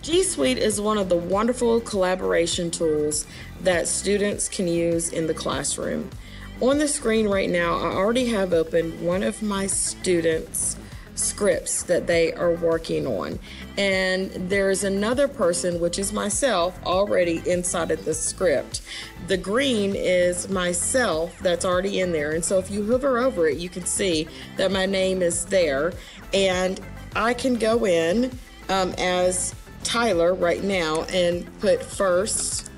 G Suite is one of the wonderful collaboration tools that students can use in the classroom. On the screen right now, I already have opened one of my students' scripts that they are working on. And there is another person, which is myself, already inside of the script. The green is myself that's already in there. And so if you hover over it, you can see that my name is there. And I can go in as Tyler right now and put first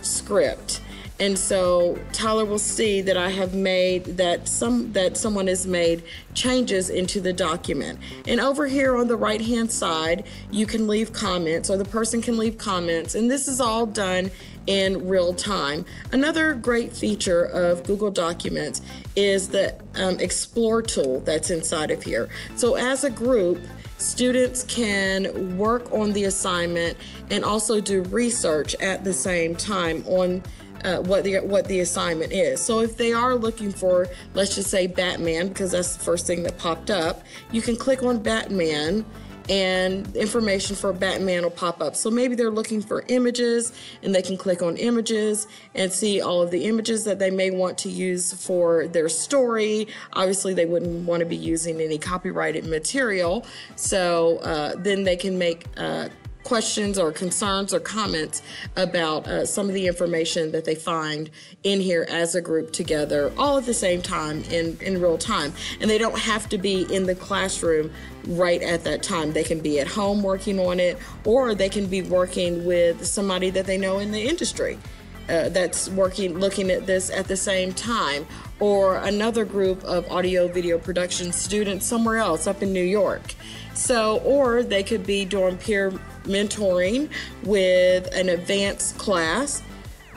script. And so Tyler will see that I have made that someone has made changes into the document. And over here on the right hand side, you can leave comments, or the person can leave comments, and this is all done in real time. Another great feature of Google Documents is the Explore tool that's inside of here. So as a group, students can work on the assignment and also do research at the same time on what the assignment is. So if they are looking for, let's just say, Batman, because that's the first thing that popped up, you can click on Batman and information for Batman will pop up. So maybe they're looking for images, and they can click on images and see all of the images that they may want to use for their story. Obviously, they wouldn't want to be using any copyrighted material. So then they can make questions or concerns or comments about some of the information that they find in here as a group together, all at the same time in real time. And they don't have to be in the classroom right at that time. They can be at home working on it, or they can be working with somebody that they know in the industry that's looking at this at the same time, or another group of audio video production students somewhere else up in New York. So, or they could be doing peer mentoring with an advanced class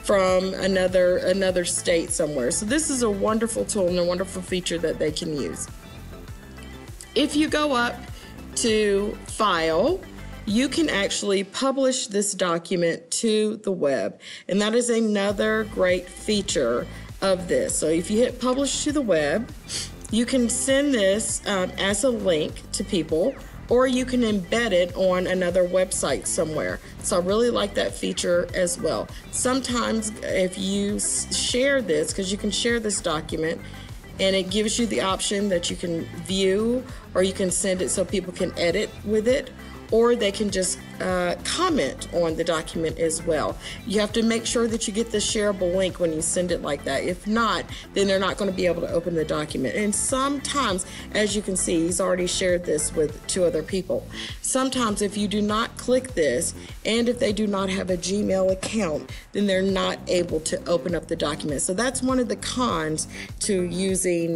from another state somewhere. So this is a wonderful tool and a wonderful feature that they can use. If you go up to File, you can actually publish this document to the web, and that is another great feature of this. So if you hit Publish to the web, you can send this as a link to people, or you can embed it on another website somewhere. So I really like that feature as well. Sometimes if you share this, because you can share this document, and it gives you the option that you can view, or you can send it so people can edit with it, or they can just comment on the document as well. You have to make sure that you get the shareable link when you send it like that. If not, then they're not going to be able to open the document. And sometimes, as you can see, he's already shared this with 2 other people. Sometimes if you do not click this, and if they do not have a Gmail account, then they're not able to open up the document. So that's one of the cons to using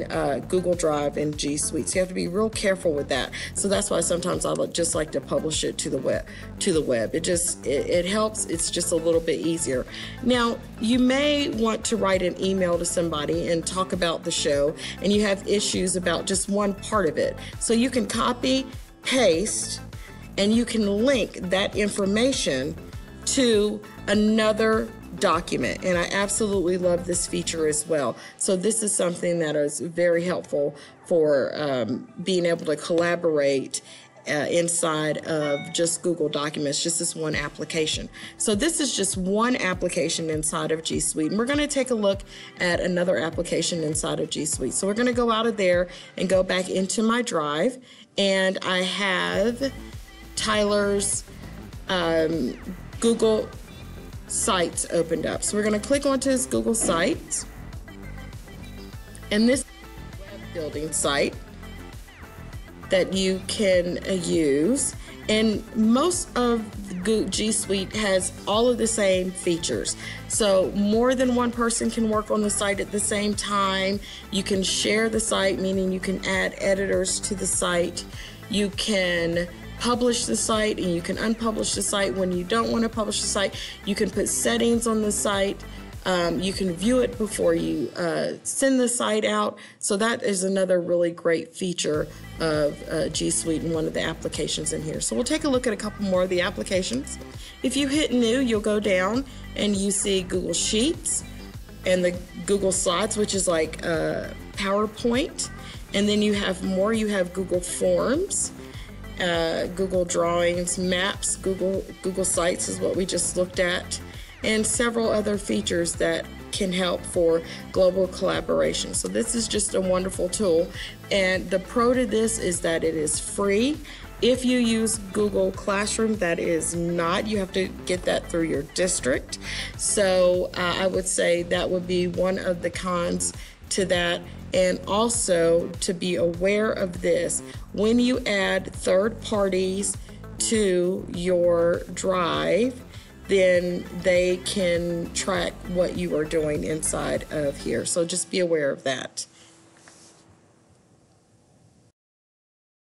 Google Drive and G Suite. So you have to be real careful with that. So that's why sometimes I just like to publish it to the web. It helps. It's just a little bit easier. Now, you may want to write an email to somebody and talk about the show, and you have issues about just one part of it. So you can copy, paste, and you can link that information to another document, and I absolutely love this feature as well. So this is something that is very helpful for being able to collaborate inside of just Google Documents, just this one application. So this is just one application inside of G Suite, and we're going to take a look at another application inside of G Suite. So we're going to go out of there and go back into my drive, and I have Tyler's Google Sites opened up. So we're going to click onto his Google Sites, and this web building site that you can use, and most of G Suite has all of the same features. So more than one person can work on the site at the same time. You can share the site, meaning you can add editors to the site. You can publish the site, and you can unpublish the site when you don't want to publish the site. You can put settings on the site. You can view it before you send the site out. So that is another really great feature of G Suite and one of the applications in here. So we'll take a look at a couple more of the applications. If you hit New, you'll go down and you see Google Sheets and the Google Slides, which is like PowerPoint. And then you have more. You have Google Forms. Google Drawings, Maps, Google Sites is what we just looked at, and several other features that can help for global collaboration. So this is just a wonderful tool, and the pro to this is that it is free. If you use Google Classroom, that is not. You have to get that through your district. So I would say that would be one of the cons to that. And also to be aware of this, when you add third parties to your drive, then they can track what you are doing inside of here. So just be aware of that.